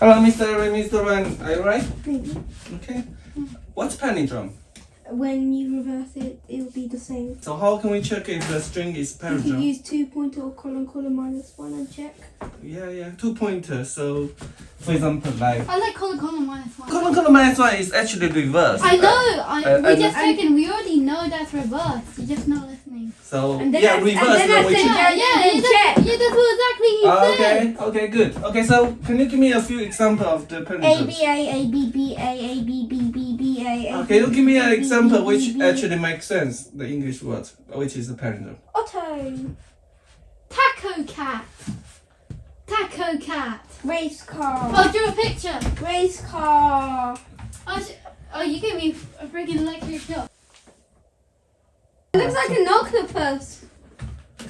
Hello, Mr. Wan. Are you right? Maybe. Okay. What's palindrome? When you reverse it, it'll be the same. So how can we check if the string is You can palindrome? use 2 pointer or colon minus 1 and check. Yeah, 2 pointers. So, for example, like I like colon minus 1. colon minus 1 is actually reversed. I know. We just and- checking. We already know that's reversed. You're just not listening. So And then reverse. and then I then we said, check. Yeah, that's what exactly he said. Okay, good. Okay, so can you give me a few examples of the palindromes? ABA. Okay, you give me an example which actually makes sense. The English word, which is a palindrome. Otto. Taco cat. Taco cat. Race car. Oh, draw a picture. Race car. Oh, you gave me a freaking electric shock. It looks like an octopus.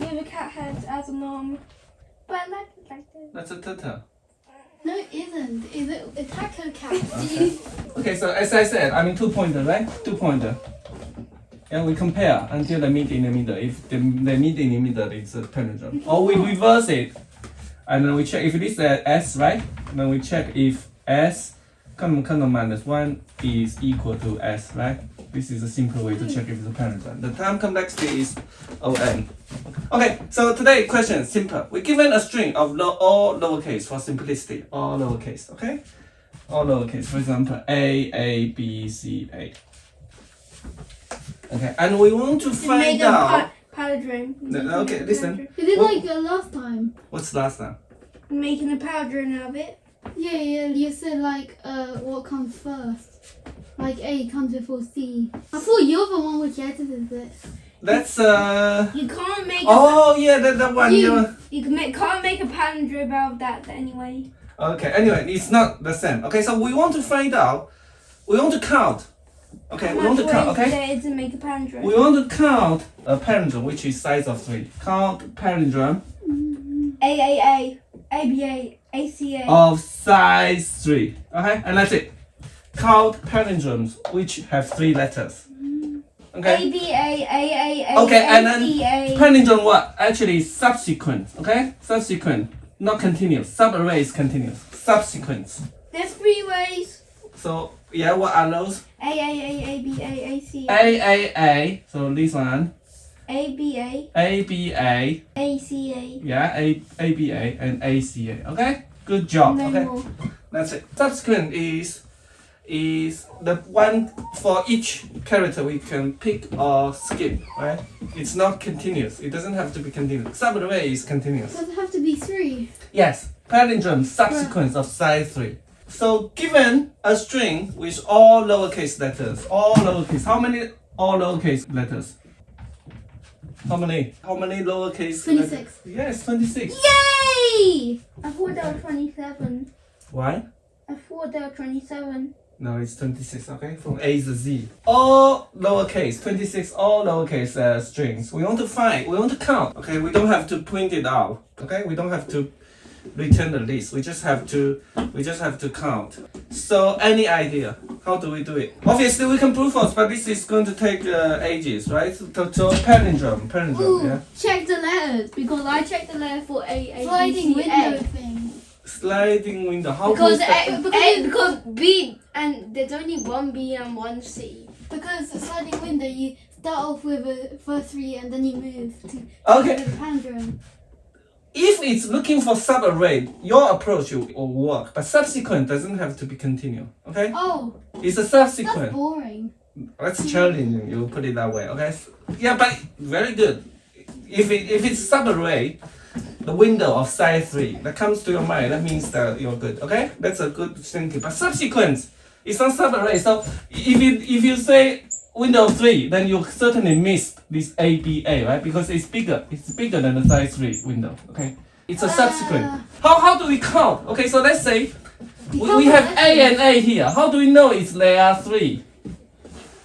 With a cat head as an arm. But I like it like this. That's a turtle. No, it isn't. Is it a taco cat? Okay, so as I said, 2 pointer, right? 2 pointer. And we compare until they meet in the middle. If they meet in the middle, it's a palindrome. Or we reverse it, and then we check if it is S, right? Then we check if S, colon minus 1 is equal to S, right? This is a simple way to check if it's a palindrome. The time complexity is ON. Okay, so today's question is simple. We're given a string of all lowercase for simplicity. All lowercase, okay? All lowercase. For example, A, B, C, A. Okay, and we want to find out. Palindrome. Okay, listen. Is it like last time? What's last time? Making a palindrome out of it. Yeah, you said like what comes first. Like A comes before C. I thought you're the one which edited it. That's You can't make. Oh yeah, that one. Can't make a palindrome out of that anyway. Okay. Anyway, it's not the same. Okay, so we want to find out. We want to count. Okay, we want to count. Okay. There is to make a palindrome. We want to count a palindrome which is size of 3. Count palindrome AAA, ABA, ACA. of size 3. Okay, and that's it. Count palindromes which have 3 letters. Okay. ABA, AAA, Okay, and then ACA. palindrome what? Actually subsequent. Okay, subsequent, not continuous. Subarray is continuous. Subsequent. There's 3 ways. So yeah, what are those? AAA, ABA, ACA. AAA. So this one. ABA, ABA. ACA. Yeah, ABA and ACA. Okay, good job. No Okay, more. that's it. Subsequent is the one for each character we can pick or skip. Right? It's not continuous. It doesn't have to be continuous. Subarray is continuous. Does it have to be 3? Yes, palindrome subsequence of size 3. So given a string with all lowercase letters, all lowercase, how many all lowercase letters? How many lowercase 26. letters? Yes, 26. Yay! I thought there were 27. Why? I thought there were 27. No, it's 26, okay? From A to Z. All lowercase, 26 all lowercase strings. We want to count, okay? We don't have to print it out, okay? We don't have to return the list. We just have to count. So any idea? How do we do it? Obviously we can brute force, but this is going to take ages, right? So palindrome, Ooh, yeah? check the letters because I checked the letter for A, Sliding B, C, window A. thing. Sliding window. How Because do we because B and there's only one B and one C. Because sliding window, you start off with a first 3 and then you move to Okay. the palindrome. If it's looking for subarray, your approach will work, but subsequent doesn't have to be continuous, okay? Oh, It's a that's subsequent. boring. That's challenging, you put it that way, okay? Yeah, but very good. If it's subarray, the window of size 3, that comes to your mind, that means that you're good, okay? That's a good thinking. But subsequent, it's not subarray, so if you say window 3, then you certainly miss this ABA, right? Because it's bigger than the size 3 window, okay? It's a subsequent. How do we count? Okay, so let's say we have A and A here. How do we know they are 3?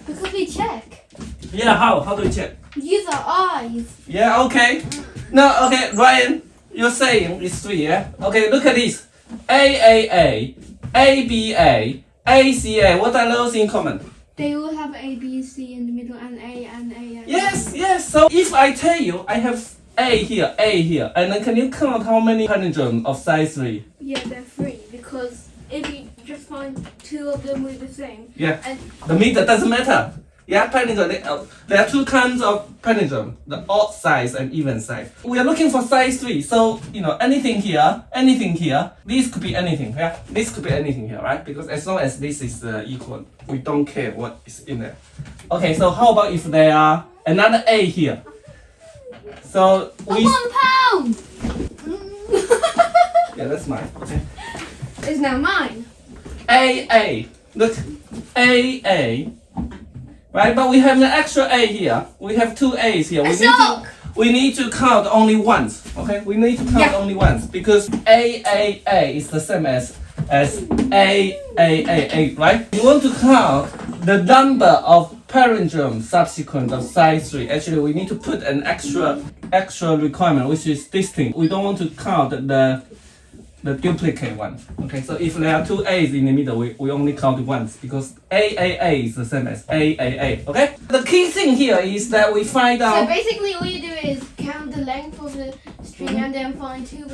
Because we check. Yeah, how do we check? Use our eyes. Yeah, okay. No, okay, Ryan, you're saying it's 3, yeah? Okay, look at this. AAA, ABA, ACA, what are those in common? They all have A, B, C in the middle and A and A and Yes. So if I tell you I have A here, and then can you count how many palindromes of size 3? Yeah, they're 3 because if you just find two of them with the same. Yeah. And The meter doesn't matter. Yeah, palindrome. There are two kinds of palindrome: the odd size and even size. We are looking for size 3, so anything here. This could be anything. Yeah, this could be anything here, right? Because as long as this is equal, we don't care what is in there. Okay, so how about if there are another A here? So we. £1. Yeah, that's mine. Okay. it's now mine. A. Look, A. Right, but we have an extra A here. We have two A's here. We need to count only once. Okay, we need to count only once because A is the same as A, right? You want to count the number of palindrome subsequence of size 3. Actually, we need to put an extra requirement, which is distinct. We don't want to count the duplicate one. Okay, so if there are two A's in the middle, we only count it once because A is the same as A. Okay? The key thing here is that we find So out. basically, all you do is count the length of the string and then find two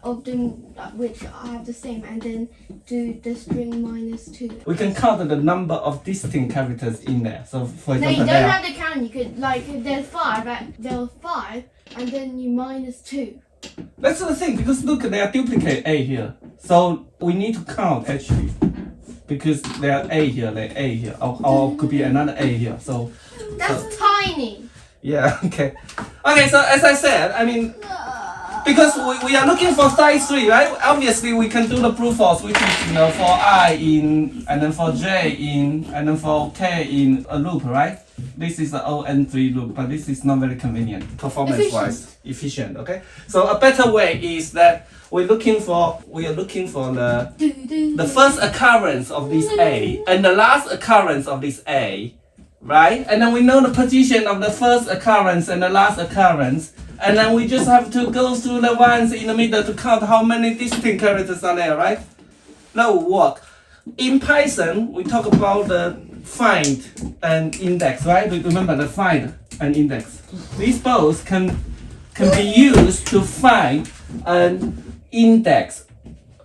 of them which have the same, and then do the string minus 2. We can count the number of distinct characters in there. So, for No, you example, don't there. have to count. You could if there's 5, there's 5, and then you minus 2. That's the thing because look, there are duplicate A here. So we need to count actually because there are A here, or could be another A here. So That's tiny. yeah, okay. Okay, so as I said, I mean, because we are looking for size 3, right? Obviously, we can do the brute force, which is for I in, and then for J in, and then for K in a loop, right? This is the ON3 loop, but this is not very convenient, performance-wise, efficient. Okay. So a better way is that we are looking for the first occurrence of this A and the last occurrence of this A, right? And then we know the position of the first occurrence and the last occurrence. And then we just have to go through the ones in the middle to count how many distinct characters are there, right? That will work. In Python, we talk about the find and index, right? Remember the find and index. These both can be used to find an index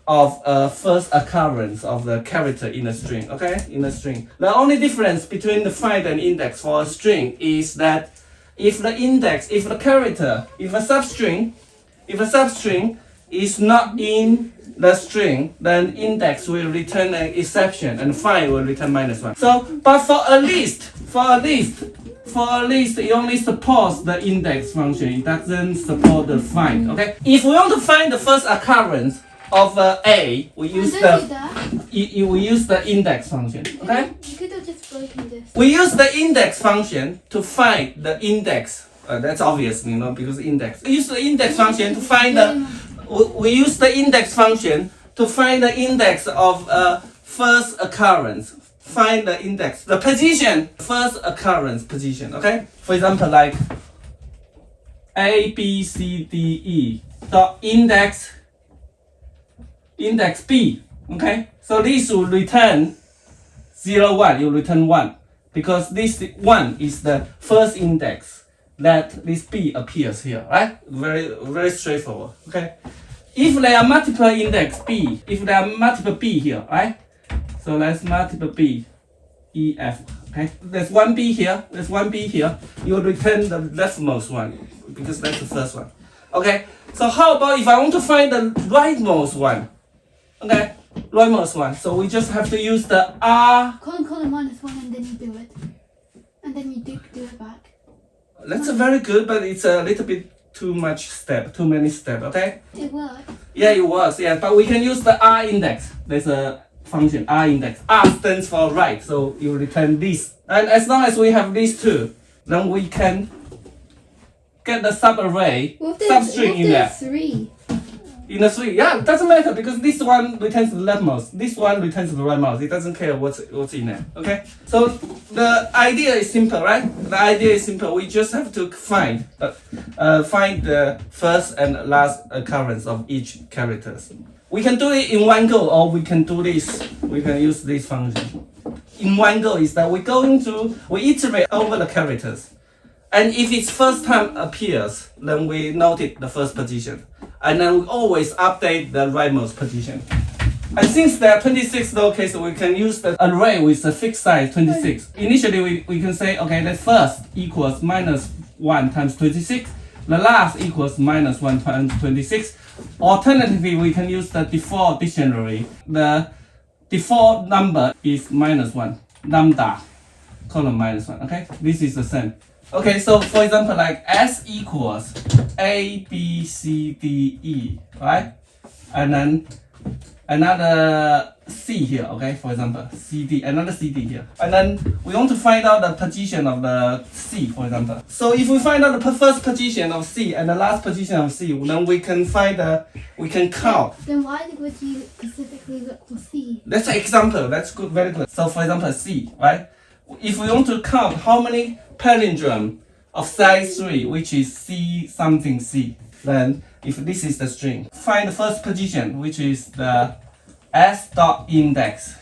of a first occurrence of the character in a string, okay? In a string. The only difference between the find and index for a string is that if a substring is not in the string, then index will return an exception and find will return -1. So, but for a list, it only supports the index function. It doesn't support the find. Okay. If we want to find the first occurrence of A, we use the index function. Okay. You could have just broken this. We use the index function to find the index. That's obvious, because index. We use the index function to find We use the index function to find the index of first occurrence. Find the index, the position, first occurrence position. Okay. For example, like A, B, C, D, E. Dot index B. Okay. So this will return 0, 1. You return 1 because this 1 is the first index that this B appears here, right? Very straightforward. Okay. If there are multiple index B, if there are multiple B here, right? So let's multiple B, E, F. Okay. There's one B here. You will return the leftmost one because that's the first one. Okay. So how about if I want to find the rightmost one? Okay. Rightmost one. So we just have to use the R. Call it -1 and then you do it. And then you do it back. That's a very good, but it's a little bit too many steps, okay? It works. Yeah, it works, yeah, but we can use the R index. There's a function, R index. R stands for right, so you return this. And as long as we have these two, then we can get the subarray, substring in there. 3. In a 3, yeah, it doesn't matter because this one returns the leftmost, this one returns the rightmost. It doesn't care what's in there. Okay. So the idea is simple, right? The idea is simple. We just have to find the first and last occurrence of each characters. We can do it in one go, or we can do this. We can use this function. In one go is that we iterate over the characters. And if its first time appears, then we note it the first position. And then we always update the rightmost position. And since there are 26 lowercase, we can use the array with the fixed size 26. Initially, we can say, okay, the first equals minus 1 times 26. The last equals minus 1 times 26. Alternatively, we can use the default dictionary. The default number is minus 1. Lambda, column minus 1. Okay, this is the same. Okay, so for example, like S equals A, B, C, D, E, right? And then another C here, okay, for example, CD, another CD here. And then we want to find out the position of the C, for example. So if we find out the first position of C and the last position of C, then we can we can count. Then why would you specifically look for C? That's an example, that's good, very good. So for example, C, right? If we want to count how many palindrome of size 3, which is C something C, then if this is the string, find the first position, which is the S dot index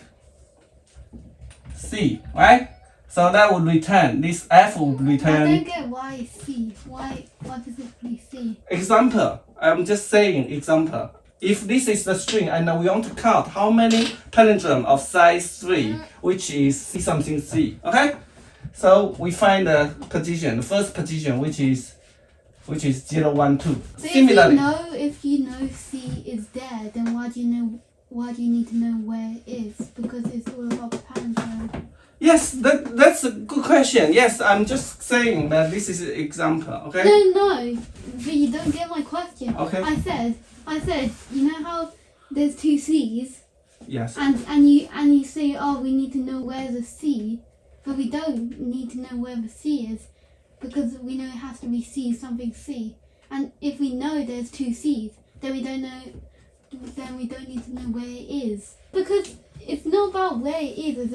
C, right? So that would return, this F would I return. don't get why C. Why specifically C? Example, I'm just saying example. If this is the string and we want to count how many palindrome of size 3, which is C something C, okay? So we find the position, the first position, which is 0, 1, 2. So Similarly, if you know C is there, then why do you need to know where it is? Because it's all about palindrome. yes, that's a good question. Yes, I'm just saying that this is an example, okay? No, but you don't get my question. Okay. I said, you know how there's two C's, Yes. and you say, oh, we need to know where's the C, but we don't need to know where the C is, because we know it has to be C something C. And if we know there's two C's, then we don't need to know where it is, because it's not about where it is. It's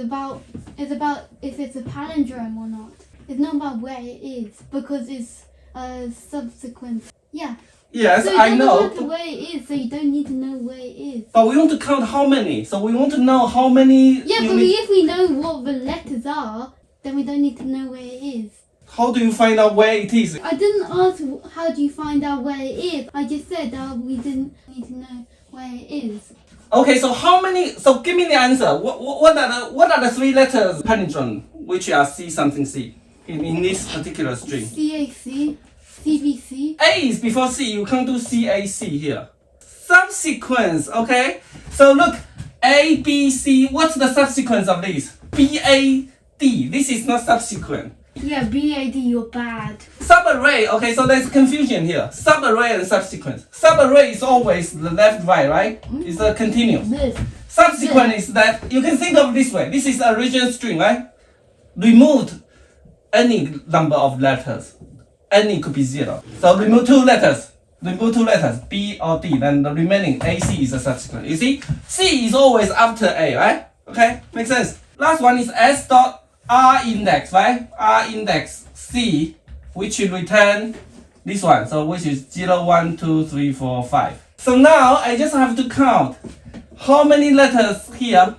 about if it's a palindrome or not. It's not about where it is, because it's a subsequence. Yeah. Yes, So it I doesn't know. matter where it is, so you don't need to know where it is. But we want to count how many. So we want to know how many. Yeah, but units. if we know what the letters are, then we don't need to know where it is. How do you find out where it is? I didn't ask how do you find out where it is. I just said we didn't need to know where it is. Okay, so how many? So give me the answer. What are the 3 letters palindrome which are C something C in this particular string? CAC, CBC. A is before C. You can't do CAC here. Subsequence. Okay. So look, A, B, C. What's the subsequence of this? BAD. This is not subsequent. Yeah, BAD, you're bad. Subarray, okay, so there's confusion here. Subarray and subsequence. Subarray is always the left, right? It's a continuous. This. Subsequent is that, you can think of this way. This is the original string, right? Removed any number of letters. Any could be 0. So remove 2 letters. Remove 2 letters, B or D. Then the remaining AC is a subsequent. You see? C is always after A, right? Okay, makes sense. Last one is S dot R index, right? R index C, which will return this one. So which is 0, 1, 2, 3, 4, 5. So now I just have to count how many letters here.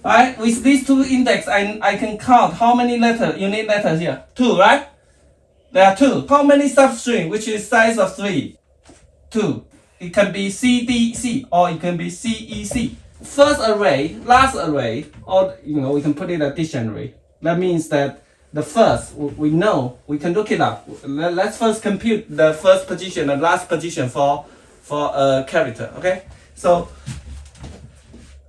Right? With these 2 index, I can count how many unit letters here. 2, right? There are 2. How many substring, which is size of 3? 2. It can be CDC or it can be CEC. First array, last array, or we can put it in a dictionary. That means that the first, we know, we can look it up. Let's first compute the first position and last position for a character, okay? So,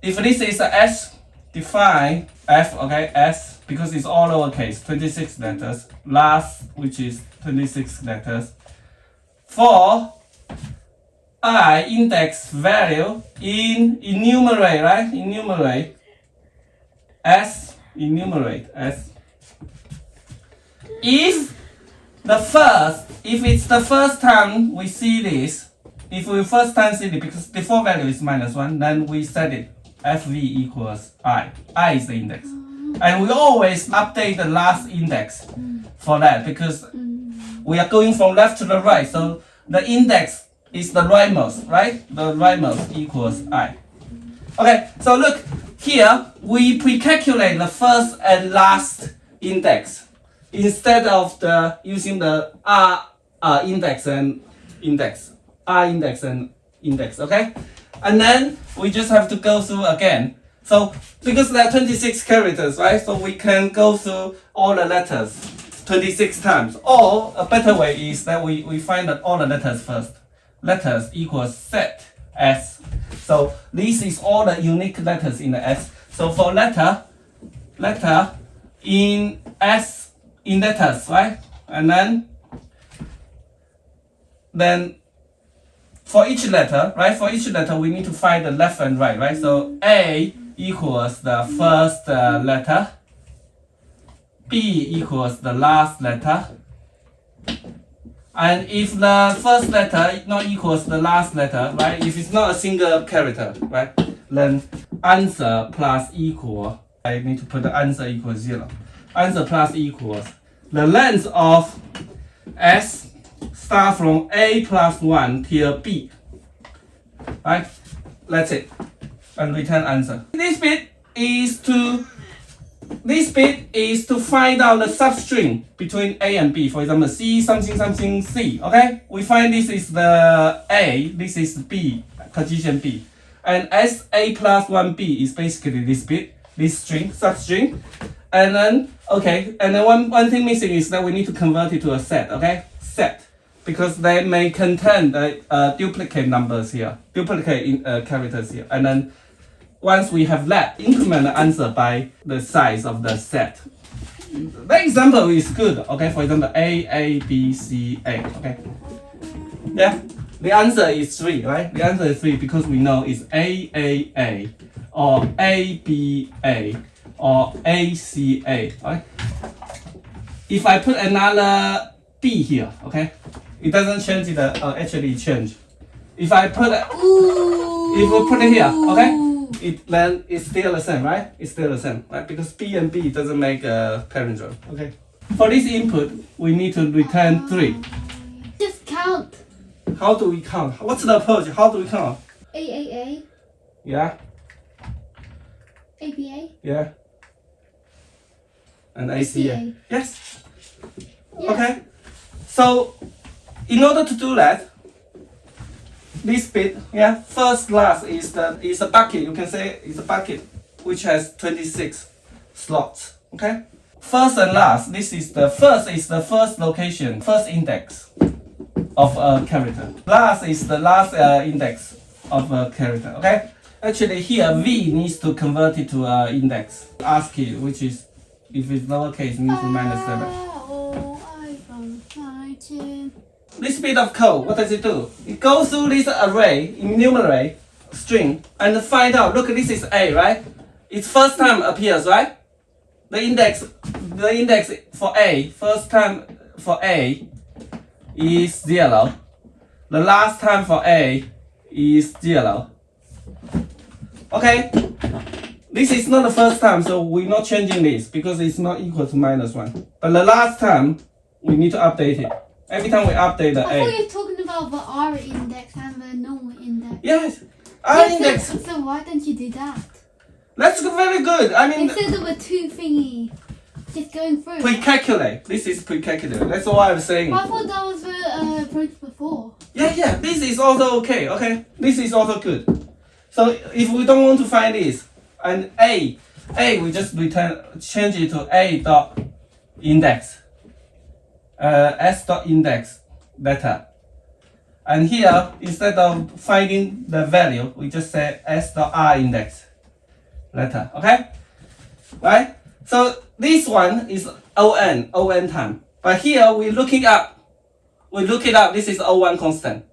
if this is a S, define F, okay, S, because it's all lowercase, 26 letters. Last, which is 26 letters. For I index value in enumerate, right? Enumerate S, enumerate S. If it's the first time we see this, if we first time see it, because default value is -1, then we set it FV equals I. I is the index. And we always update the last index for that, because we are going from left to the right. So the index is the rightmost, right? The rightmost equals I. Okay, so look, here we pre-calculate the first and last index instead of using the R index and index. R index and index, okay? And then we just have to go through again. So because there are 26 characters, right? So we can go through all the letters 26 times. Or a better way is that we find that all the letters first. Letters equals set S. So this is all the unique letters in the S. So for letter in S, in letters, right? And then for each letter, right? For each letter, we need to find the left and right, right? So A equals the first letter. B equals the last letter. And if the first letter not equals the last letter, right? If it's not a single character, right? Then answer plus equal. I need to put the answer equals 0. Answer plus equals the length of S start from A plus 1 till B. Right? That's it. And return answer. This bit is to find out the substring between A and B. For example, C something something C. Okay? We find this is the A, this is B, position B. And S A plus 1B is basically this bit, this string, substring. And then, okay, and then one thing missing is that we need to convert it to a set, okay? Set. Because they may contain the duplicate numbers here, duplicate characters here. And then once we have that, increment the answer by the size of the set. The example is good, okay? For example, A, B, C, A, okay? Yeah, the answer is 3, right? The answer is 3 because we know it's A, or A, or ACA, right? If I put another B here, okay? It doesn't change it, actually change. If I put it, if we put it here, okay? Then it's still the same, right? It's still the same, right? Because B and B doesn't make a palindrome, okay? For this input, we need to return 3. Just count. How do we count? What's the approach? How do we count? AAA, Yeah, ABA, yeah. And ACA. ACA. Yes. Yeah. Okay. So, in order to do that, this bit, yeah, first last is a bucket. You can say it's a bucket which has 26 slots. Okay. First and last. This is the first location, first index of a character. Last is the last index of a character. Okay. Actually, here V needs to convert it to an index. ASCII, which is if it's lowercase, it needs to minus 7. This bit of code, what does it do? It goes through this array, enumerate string, and find out. Look, this is A, right? Its first time appears, right? The index for A, first time for A is 0. The last time for A is 0. Okay? This is not the first time, so we're not changing this because it's not equal to -1. But the last time, we need to update it. Every time we update the I A. thought you were talking about the R index and the normal index. Yes, our Yes, index. So why don't you do that? That's very good. I mean, Instead of a 2 thingy, just going through. pre-calculate. This is pre-calculate. That's why I'm saying. I thought that was the approach before. Yeah. This is also okay. Okay, this is also good. So if we don't want to find this, and A, we just change it to A dot index. S dot index letter. And here, instead of finding the value, we just say S dot R index letter. Okay? Right? So this one is on time. But here we look it up. This is O1 constant.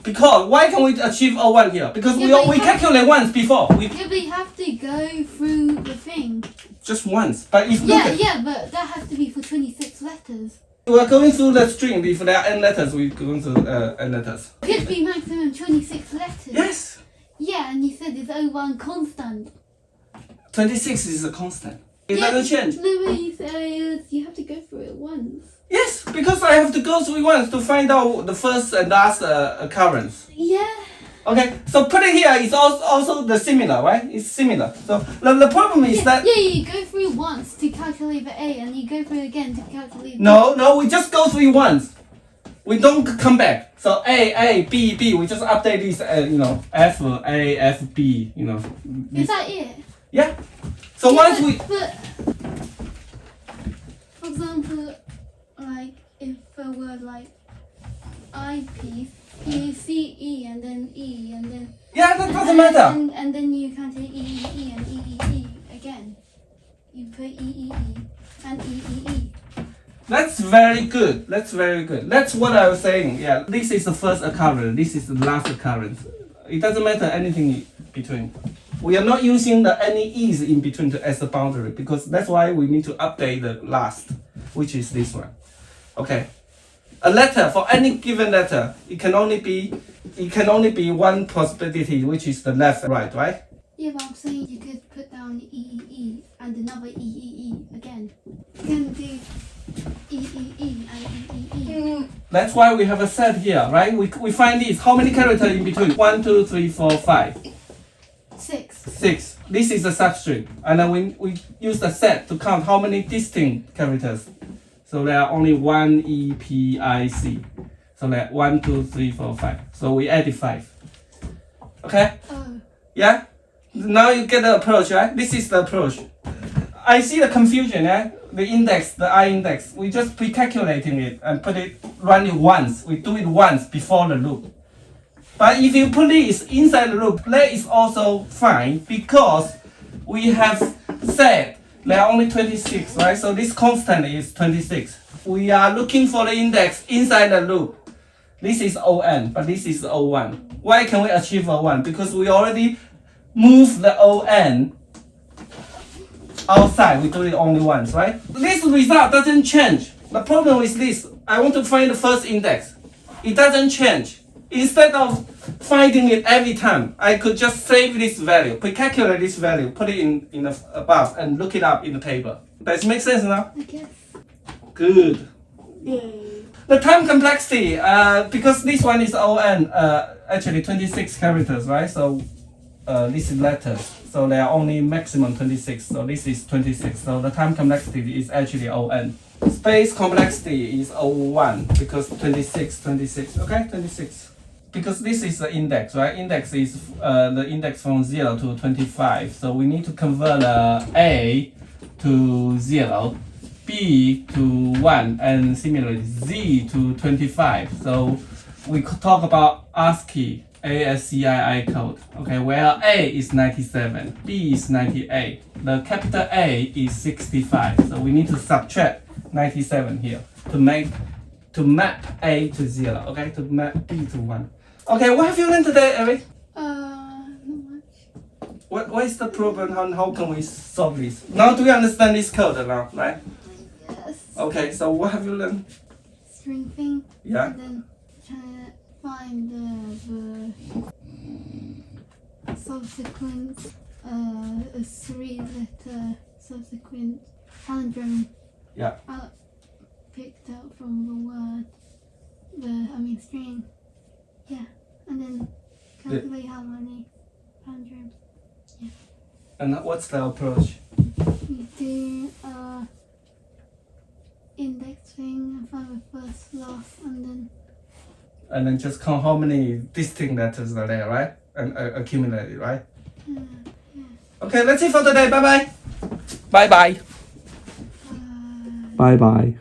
Because why can we achieve O1 here? Because we calculate once before. Yeah, but you have to go through the thing. Just once. But if But that has to be for 26 letters. we're going through the string, if there are n letters, we're going through n letters. It could be maximum 26 letters. Yes. Yeah, and you said it's O1 constant. 26 is a constant. It Yeah, doesn't change. No, but you said you have to go through it once. Yes, because I have to go through it once to find out the first and last occurrence. Yeah. Okay, so put it here is also the similar, right? It's similar. So the problem is that you go through once to calculate the A, and you go through again to calculate. no, we just go through it once. We don't come back. So A, B, B. We just update this. F, A, F, B. Is that it? Yeah. So once we. But, for example, like if a word like IP, you see E and then E and then. Yeah, that doesn't matter. And then you can say E and E again. You put E and E. That's very good. That's what I was saying. Yeah, this is the first occurrence. This is the last occurrence. It doesn't matter anything between. We are not using the any is in between as a boundary because that's why we need to update the last, which is this one. Okay. A letter, for any given letter, it can only be one possibility, which is the left and right, right? Yeah, but I'm saying you could put down E and another E again. You can do E and E. That's why we have a set here, right? We find this. How many characters in between? 1, 2, 3, 4, 5. 6. 6. This is a substring. And then we use the set to count how many distinct characters. So there are only 1 E, P, I, C. So that 1, 2, 3, 4, 5. So we added 5. Okay? Oh. Yeah? Now you get the approach, right? This is the approach. I see the confusion, yeah? The index, the I index. We just pre-calculating it and run it once. We do it once before the loop. But if you put this inside the loop, that is also fine because we have said there are only 26, right? So this constant is 26. We are looking for the index inside the loop. This is ON, but this is O1. Why can we achieve O1? Because we already moved the ON outside. We do it only once, right? This result doesn't change. The problem is this. I want to find the first index. It doesn't change. Instead of finding it every time, I could just save this value, pre-calculate this value, put it in the above, and look it up in the table. Does it make sense now? I guess. Good. Yay. The time complexity, because this one is ON, actually 26 characters, right? So this is letters. So there are only maximum 26. So this is 26. So the time complexity is actually ON. Space complexity is O1 because 26. Okay, 26. Because this is the index, right? Index is the index from 0 to 25. So we need to convert A to 0, B to 1, and similarly Z to 25. So we could talk about ASCII, ASCII code. Okay, where A is 97, B is 98. The capital A is 65. So we need to subtract 97 here to map A to 0. Okay, to map B to 1. Okay, what have you learned today, Eric? Not much. What is the problem and how can we solve this? Now do you understand this code now, right? Yes. Okay, so what have you learned? String thing. Yeah. And then trying to find the subsequence, a 3-letter subsequent palindrome. Yeah. Picked out from the word, string. Yeah, and then calculate how many palindromes. Yeah. And what's the approach? You do index thing and find the first, last, and then just count how many distinct letters are there, right? And accumulate it, right? yeah. Okay, that's it for today. Bye bye. Bye bye. Bye bye.